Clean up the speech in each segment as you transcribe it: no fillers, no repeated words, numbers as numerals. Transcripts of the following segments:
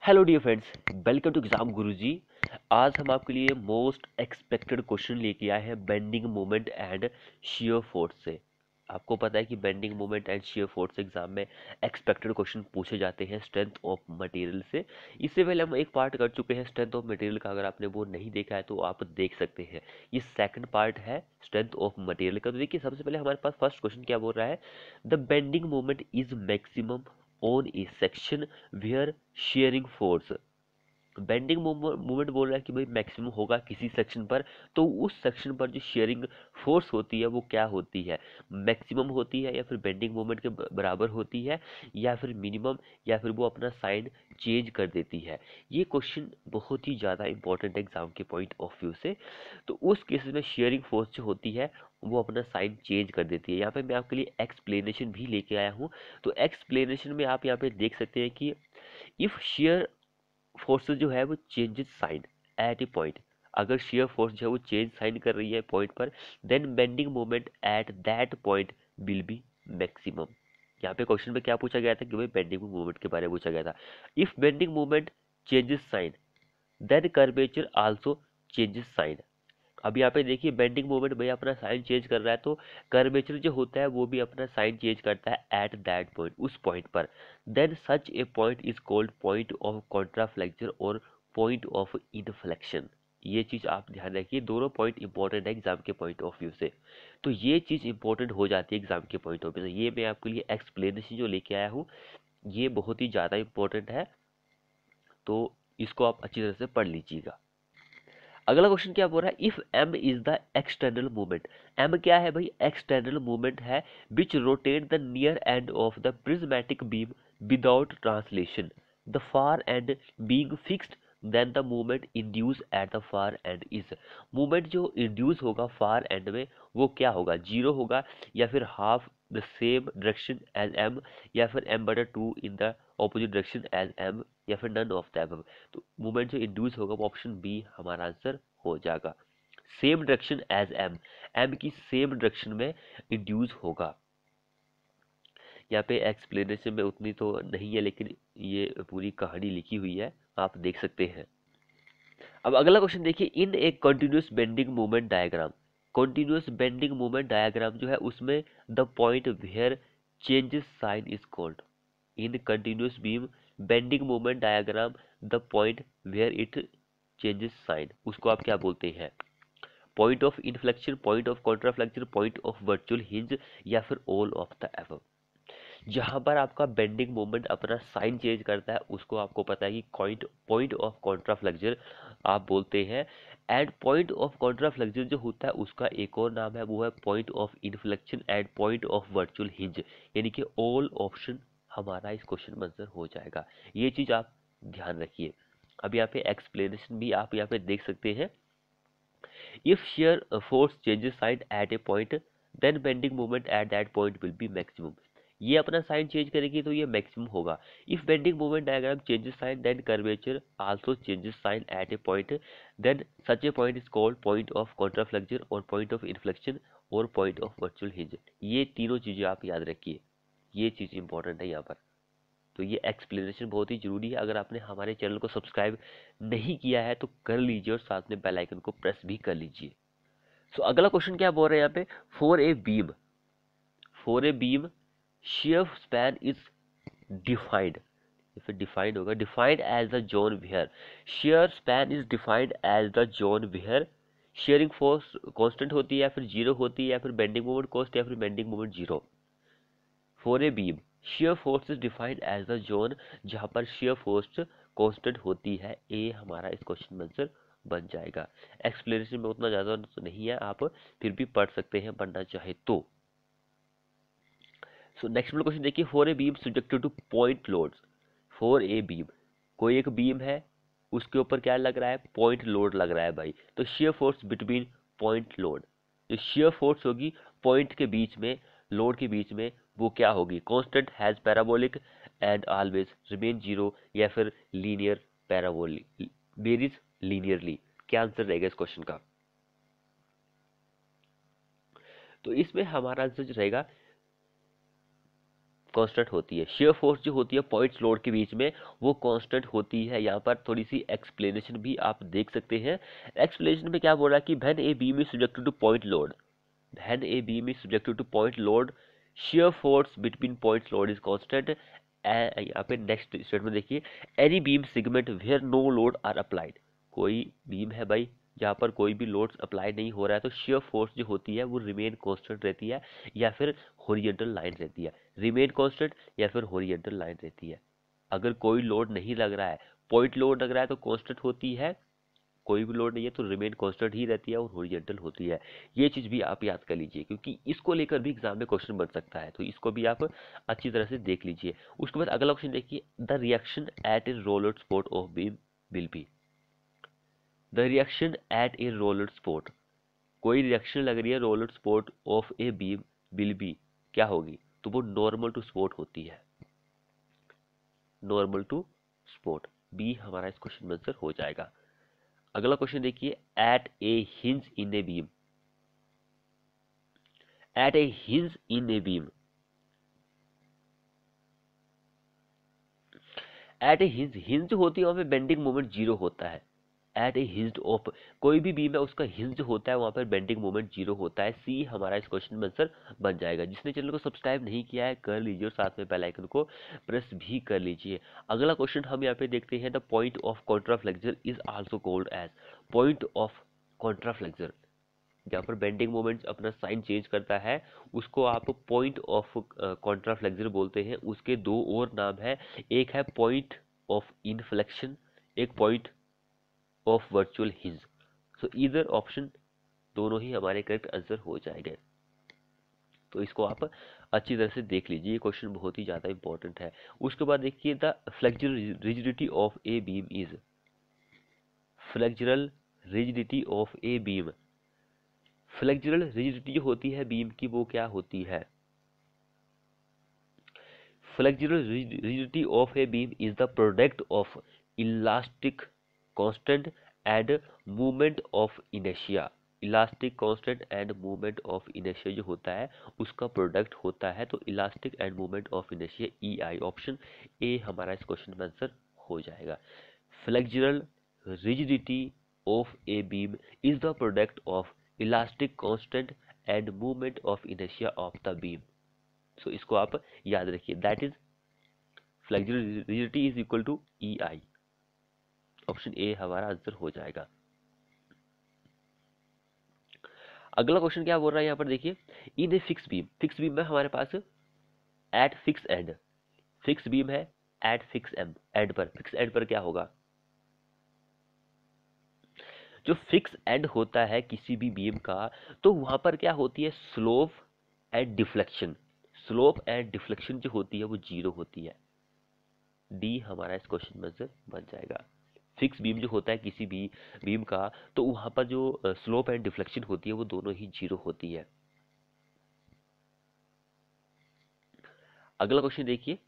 Hello dear friends, welcome to exam Guruji. आज हम आपके लिए मोस्ट एक्सपेक्टेड क्वेश्चन लेके आए हैं bending moment and shear force से। आपको पता है कि bending moment and shear force exam में एक्सपेक्टेड क्वेश्चन पूछे जाते हैं स्ट्रेंथ ऑफ मटेरियल से। इससे पहले हम एक पार्ट कर चुके हैं स्ट्रेंथ ऑफ मटेरियल का। अगर आपने वो नहीं देखा है तो आप देख सकते हैं। ये सेकंड पार्ट है स्ट्रेंथ ऑफ मटेरियल का। तो देखिए, सबसे पहले हमारे पास फर्स्ट क्वेश्चन क्या बोल रहा है। The bending moment is maximum on a section where shearing force. Bending movement बोल रहा है कि भाई मैक्सिमम होगा किसी सेक्शन पर, तो उस सेक्शन पर जो शेयरिंग फोर्स होती है वो क्या होती है, मैक्सिमम होती है या फिर बेंडिंग मूवमेंट के बराबर होती है या फिर मिनिमम, या फिर वो अपना साइन चेंज कर देती है। ये क्वेश्चन बहुत ही ज़्यादा इंपॉर्टेंट है एग्जाम के पॉइंट ऑफ व्यू से। तो उस केस में शेयरिंग फोर्स जो होती है वो अपना साइन चेंज कर देती है। यहाँ पे मैं आपके लिए एक्सप्लेनेशन भी लेके आया हूँ। तो एक्सप्लेनेशन में आप यहाँ पे देख सकते हैं कि इफ शेयर फोर्स जो है वो changes sign at a point, अगर शेयर फोर्स जो है वो चेंज साइन कर रही है पॉइंट पर, then bending moment at that point will be maximum. यहाँ पे क्वेश्चन में क्या पूछा गया था कि भाई बेंडिंग मोमेंट के बारे में पूछा गया था। If bending moment changes sign then curvature also changes sign. अब यहाँ पे देखिए, बेंडिंग मोमेंट भैया अपना साइन चेंज कर रहा है, तो कर्वेचर जो होता है वो भी अपना साइन चेंज करता है एट दैट पॉइंट, उस पॉइंट पर। Then such a point is called point of contraflexure और पॉइंट ऑफ इनफ्लेक्शन। ये चीज आप ध्यान रखिए, दोनों पॉइंट इंपॉर्टेंट है एग्जाम के पॉइंट ऑफ व्यू से। तो ये चीज इंपॉर्टेंट हो जाती है एग्जाम के पॉइंट ऑफ व्यू से। ये मैं आपके लिए एक्सप्लेनेशन जो लेके आया हूँ ये बहुत ही ज्यादा इंपॉर्टेंट है, तो इसको आप अच्छी तरह से पढ़ लीजिएगा। अगला क्वेश्चन क्या बोल रहा है। If M is the external movement, M क्या है भाई, एक्सटर्नल मूवमेंट है, which rotate the near end of the prismatic beam without translation, the far end being fixed, then the movement induce at the far end is. Movement जो induce होगा far and में वो क्या होगा, zero होगा, या फिर half the same direction as M, या फिर एम बटा two in the opposite direction as M, या फिर नन ऑफ द अबव। तो मूवमेंट जो इंड्यूस होगा वो ऑप्शन बी हमारा आंसर हो जाएगा। Same direction as M, M की सेम डायरेक्शन में इंड्यूस होगा। यहाँ पे एक्सप्लेनेशन में उतनी तो नहीं है, लेकिन ये पूरी कहानी लिखी हुई है, आप देख सकते हैं। अब अगला क्वेश्चन देखिए। In a continuous bending movement diagram, continuous bending movement diagram जो है उसमें the point where changes sign is called. In continuous beam bending movement diagram the point where it changes sign, उसको आप क्या बोलते हैं, point of inflection, point of contraflexure, point of virtual hinge, या फिर ऑल ऑफ द एबव। जहां पर आपका बेंडिंग मोमेंट अपना साइन चेंज करता है उसको आपको पता है कि पॉइंट ऑफ कॉन्ट्राफ्लेक्शन आप बोलते हैं। एंड पॉइंट ऑफ कॉन्ट्राफ्लेक्शन जो होता है उसका एक और नाम है, वो है point of inflection and point of virtual hinge. यानी कि ऑल ऑप्शन हमारा इस क्वेश्चन में आंसर हो जाएगा। ये चीज आप ध्यान रखिए। अब यहाँ पे एक्सप्लेनेशन भी आप यहाँ पे देख सकते हैं। If shear force changes sign at a point, then bending moment at that point will be maximum। ये अपना साइन चेंज करेगी तो ये मैक्सिमम होगा। If bending moment diagram changes sign then curvature also changes sign at a point, then such a point is called point of contraflexure और point of inflection और point of virtual hinge. ये तीनों चीजें आप याद रखिए, ये चीज इंपॉर्टेंट है यहाँ पर। तो ये एक्सप्लेनेशन बहुत ही जरूरी है। अगर आपने हमारे चैनल को सब्सक्राइब नहीं किया है तो कर लीजिए और साथ में बेल आइकन को प्रेस भी कर लीजिए। सो अगला क्वेश्चन क्या बोल रहे हैं यहाँ पे। For a beam shear span is defined, फिर डिफाइंड होगा, defined as the zone where shear span is defined as the zone where shearing force constant होती है या फिर जीरो होती है, या फिर बेंडिंग मोमेंट कांस्टेंट या फिर bending moment zero. For a beam shear force is defined as the zone, जहां पर shear force कांस्टेंट होती है। ए हमारा इस क्वेश्चन में आंसर बन जाएगा। एक्सप्लेनेशन में उतना ज्यादा तो नहीं है, आप फिर भी पढ़ सकते हैं पढ़ना चाहे तो। सो नेक्स्ट क्वेश्चन देखिए। For a beam subjected to point loads, for a beam कोई एक बीम है उसके ऊपर क्या लग रहा है, पॉइंट लोड लग रहा है भाई। तो shear force between point load, जो shear force होगी पॉइंट के बीच में, लोड के बीच में, वो क्या होगी, constant has parabolic and always remain zero, या फिर लीनियर पैराबोलिक वेरीज लीनियरली। क्या आंसर रहेगा इस क्वेश्चन का। तो इसमें हमारा आंसर जो रहेगा कांस्टेंट होती है। शेयर फोर्स जो होती है पॉइंट्स लोड के बीच में वो कांस्टेंट होती है। यहाँ पर थोड़ी सी एक्सप्लेनेशन भी आप देख सकते हैं। एक्सप्लेनेशन में क्या बोल रहा है कि when a beam is subjected to point load, when a beam is subjected to point load shear force between points load is constant। यहाँ पे नेक्स्ट स्टेटमेंट देखिए, any beam segment where no load are applied, कोई beam है भाई जहाँ पर कोई भी लोड्स अप्लाई नहीं हो रहा है तो shear फोर्स जो होती है वो रिमेन कांस्टेंट रहती है या फिर हॉरिजॉन्टल लाइन रहती है। रिमेन कांस्टेंट या फिर हॉरिजॉन्टल लाइन रहती है। अगर कोई लोड नहीं लग रहा है, पॉइंट लोड लग रहा है तो कांस्टेंट होती है, कोई भी लोड नहीं है तो रिमेन कांस्टेंट ही रहती है और हॉरिजॉन्टल होती है। ये चीज़ भी आप याद कर लीजिए क्योंकि इसको लेकर भी एग्जाम में क्वेश्चन बन सकता है, तो इसको भी आप अच्छी तरह से देख लीजिए। उसके बाद अगला क्वेश्चन देखिए, the reaction at a roller spot of beam will be, the reaction at a roller spot, कोई रिएक्शन लग रही है roller spot of a beam will be, क्या होगी, तो वो नॉर्मल टू स्पॉट होती है, नॉर्मल टू स्पॉट। बी हमारा इस क्वेश्चन में आंसर हो जाएगा। अगला क्वेश्चन देखिए, at a hinge in a beam, at a hinge in a beam, at a hinge, hinge होती है वहां पे बेंडिंग मोमेंट जीरो होता है। एट ए हिंज ऑफ, कोई भी बीम है उसका हिंज होता है वहां पर बेंडिंग मोमेंट जीरो होता है। सी हमारा इस क्वेश्चन में आंसर बन जाएगा। जिसने चैनल को सब्सक्राइब नहीं किया है कर लीजिए और साथ में बेल आइकन को प्रेस भी कर लीजिए। अगला क्वेश्चन हम यहाँ पे देखते हैं, the point of contraflexure is also called as, point of contraflexure, जहाँ पर बेंडिंग मोमेंट्स अपना साइन चेंज करता है उसको आप पॉइंट ऑफ कॉन्ट्राफ्लेक्सर बोलते हैं। उसके दो और नाम है, एक है पॉइंट ऑफ इनफ्लेक्शन, एक point of virtual hinge. So either option दोनों ही हमारे करेक्ट आंसर हो जाएंगे। तो इसको आप अच्छी तरह से देख लीजिए, ये क्वेश्चन बहुत ही ज़्यादा इंपॉर्टेंट है। उसके बाद देखिए, the flexural rigidity of a beam is, flexural rigidity of a beam, flexural rigidity जो होती है बीम की वो क्या होती है, flexural rigidity of a beam is the product of elastic constant and movement of inertia. Elastic constant and movement of inertia जो होता है उसका प्रोडक्ट होता है, तो elastic and movement of inertia E I, option A हमारा इस question में आंसर हो जाएगा। Flexural rigidity of a beam is the product of elastic constant and movement of inertia of the beam. So इसको आप याद रखिए, that is flexural rigidity is equal to E I, option A हमारा answer हो जाएगा। अगला question क्या बोल रहा है यहाँ पर देखिए, in a fix beam, fix beam में हमारे पास at fix end, fix beam है एट फिक्स एंड पर, फिक्स एंड पर क्या होगा, जो फिक्स एंड होता है किसी भी बीम का तो वहां पर क्या होती है, slope and deflection, slope and deflection जो होती है वो जीरो होती है। डी हमारा इस क्वेश्चन में आंसर बन जाएगा। फिक्स बीम जो होता है किसी भी बीम का तो वहां पर जो स्लोप एंड डिफ्लेक्शन होती है वो दोनों ही जीरो होती है। अगला क्वेश्चन देखिए,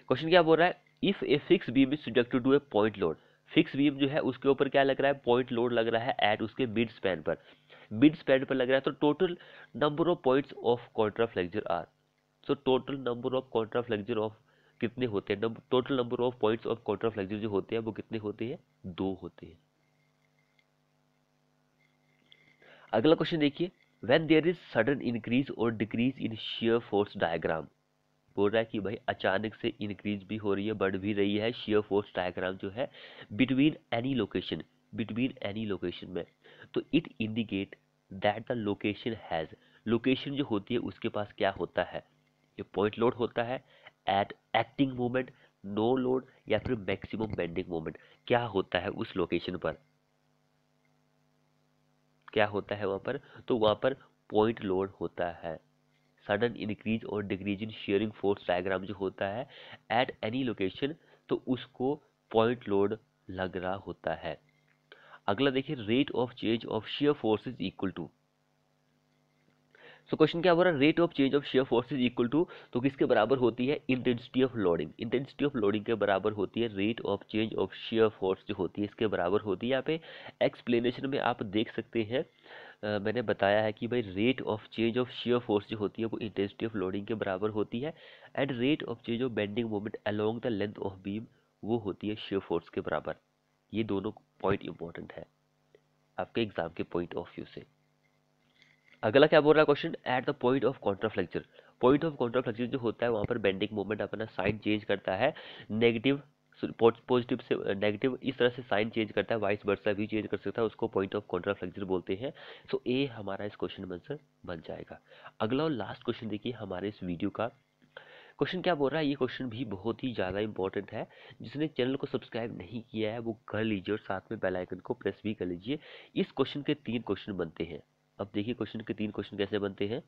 क्वेश्चन क्या बोल रहा है, if a fix beam is subjected to a point load, fix beam जो है उसके ऊपर क्या लग रहा है, पॉइंट लोड लग रहा है एट उसके मिड स्पैन पर, मिड स्पैन पर लग रहा है, तो total number of points of contraflexure are, so total number of contraflexure of कितने होते हैं, total number of points of contraflexure जो होते हैं वो कितने होते हैं, दो होते हैं। अगला क्वेश्चन देखिए, when there is sudden increase और decrease in shear force diagram, बोल रहा है कि भाई अचानक से इंक्रीज भी हो रही है बढ़ भी रही है शियर फोर्स डायग्राम जो है between any location, between any location में, तो it indicate that the location has, location जो होती है उसके पास क्या होता है, ये पॉइंट लोड होता है at acting moment, no load या फिर मैक्सिमम बेंडिंग मोमेंट, क्या होता है उस लोकेशन पर, क्या होता है वहां पर, तो वहां पर पॉइंट लोड होता है। सडन इंक्रीज और decrease in sharing force diagram जो होता है एट एनी लोकेशन तो उसको पॉइंट लोड लग रहा होता है। अगला देखिए, rate of change of shear force is equal to, so question क्या बोल रहा है, rate of change of shear force is equal to, तो किसके बराबर होती है, intensity of loading, intensity of loading के बराबर होती है rate of change of shear force जो होती है इसके बराबर होती है। यहाँ पे एक्सप्लेनेशन में आप देख सकते हैं, मैंने बताया है कि भाई rate of change of shear force जो होती है वो इंटेंसिटी ऑफ लोडिंग के बराबर होती है, and rate of change of bending moment along the length of beam वो होती है शियर फोर्स के बराबर। ये दोनों पॉइंट इंपॉर्टेंट है आपके एग्जाम के पॉइंट ऑफ व्यू से। अगला क्या बोल रहा है question, at the point of contraflexure. Point of contraflexure जो होता है वहां पर बेंडिंग मोमेंट अपना साइन चेंज करता है, नेगेटिव पॉजिटिव से नेगेटिव इस तरह से साइन चेंज करता है, वाइस वर्सा भी चेंज कर सकता है, उसको पॉइंट ऑफ कॉन्ट्राफ्लेक्चर बोलते हैं। सो ए हमारा इस क्वेश्चन में आंसर बन जाएगा। अगला और लास्ट क्वेश्चन देखिए हमारे इस वीडियो का। क्वेश्चन क्या बोल रहा है, ये क्वेश्चन भी बहुत ही ज़्यादा इंपॉर्टेंट है। जिसने चैनल को सब्सक्राइब नहीं किया है वो कर लीजिए और साथ में बेल आइकन को प्रेस भी कर लीजिए। इस क्वेश्चन के 3 क्वेश्चन बनते हैं। अब देखिए क्वेश्चन के 3 क्वेश्चन कैसे बनते हैं।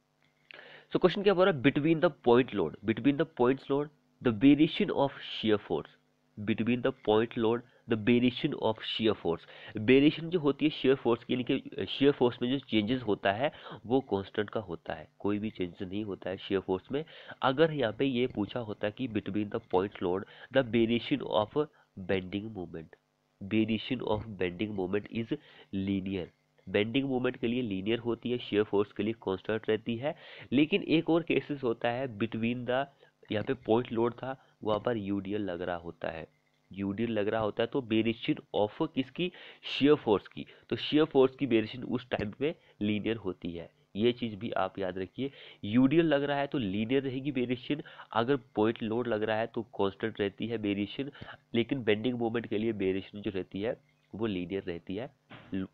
सो क्वेश्चन क्या बोल रहा है, between the point load, between the points load the variation of shear force, between the point load the variation of shear force. Variation जो होती है शियर फोर्स की, यानी कि शियर फोर्स में जो चेंजेस होता है वो कांस्टेंट का होता है, कोई भी चेंजेस नहीं होता है शियर फोर्स में। अगर यहाँ पे ये पूछा होता है कि between the point load the variation of bending moment, variation of bending moment is linear, bending moment के लिए लीनियर होती है, शेयर फोर्स के लिए कांस्टेंट रहती है। लेकिन एक और केसेस होता है बिटवीन द, यहाँ पे पॉइंट लोड था वहां पर यूडीएल लग रहा होता है, यूडीएल लग रहा होता है तो वेरिएशन ऑफ किसकी, शेयर फोर्स की, तो शेयर फोर्स की वेरिएशन उस टाइम पे लीनियर होती है। ये चीज भी आप याद रखिए, यूडीएल लग रहा है तो लीनियर रहेगी वेरिएशन, अगर पॉइंट लोड लग रहा है तो कांस्टेंट रहती है वेरिएशन, लेकिन बेंडिंग मोमेंट के लिए वेरिएशन जो रहती है वो लीनियर रहती है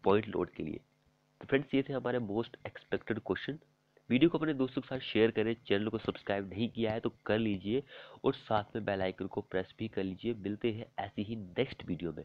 पॉइंट लोड के लिए। तो फ्रेंड्स ये थे हमारे मोस्ट एक्सपेक्टेड क्वेश्चन। वीडियो को अपने दोस्तों के साथ शेयर करें, चैनल को सब्सक्राइब नहीं किया है तो कर लीजिए और साथ में बेल आइकन को प्रेस भी कर लीजिए। मिलते हैं ऐसी ही नेक्स्ट वीडियो में।